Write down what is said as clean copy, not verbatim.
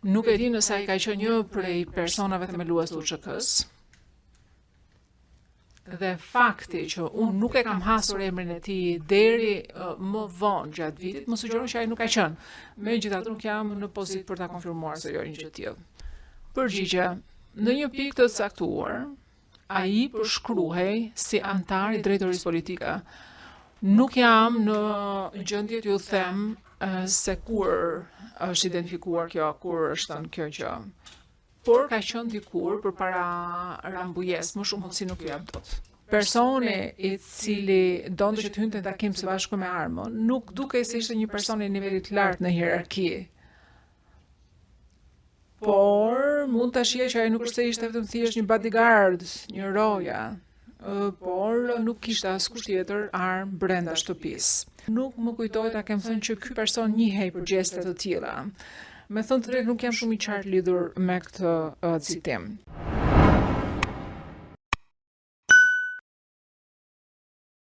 Nuk e di nëse ai ka qenë një prej personave të melues të UÇK-s. Dhe fakti që unë nuk e kam hasur emrin e tij deri më vonë gjatë vitit, më sugjeron që ai nuk ka qenë. Megjithatë nuk jam në pozitë për ta konfirmuar se jo një gjë të tillë. Përgjigje, në një pikë të caktuar, ai përshkruhej si antar i drejtorisë politike. Nuk jam në gjendje t'ju them se kur është identifikuar kjo, kur është thënë kjo gjë. Por ka qenë dikur përpara Rambujes, më shumë mundësi nuk jam dot. Personi i cili donte që të hynte në takim së bashku me Armën, nuk dukej se ishte një person i nivelit lartë në hierarki. Por mund ta shihej që ai nuk është se ishte vetëm thjesht një bodyguard, një roja, por nuk kishte askush tjetër armë brenda shtëpisë. Nuk më kujtohet ta kem thënë që ky person njihej për gjeste të tilla. Me thënë të drejtë nuk jam shumë i qartë lidhur me këtë citim.